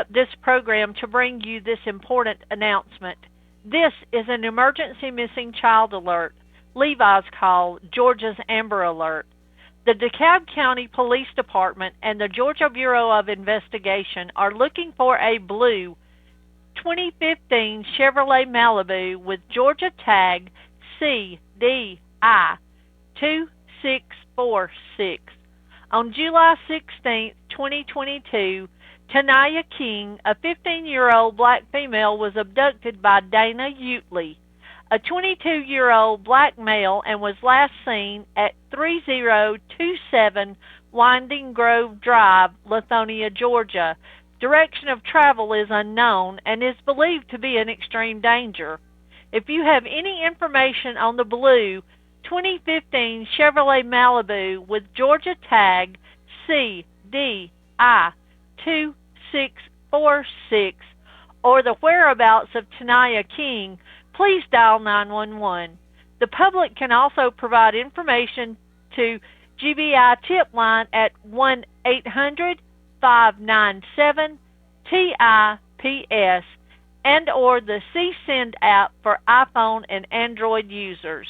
this program to bring you this important announcement. This is an emergency missing child alert, Levi's call, Georgia's Amber Alert. The DeKalb County Police Department and the Georgia Bureau of Investigation are looking for a blue 2015 Chevrolet Malibu with Georgia tag CDI 2646. On July 16, 2022, Tanaya King, a 15-year-old black female, was abducted by Dana Utley, a 22-year-old black male, and was last seen at 3027 Winding Grove Drive, Lithonia, Georgia. Direction of travel is unknown and is believed to be in extreme danger. If you have any information on the blue 2015 Chevrolet Malibu with Georgia tag CDI 2646 or the whereabouts of Tanaya King, please dial 911. The public can also provide information to GBI tip line at 1-800-597-TIPS and or the CSend app for iPhone and Android users.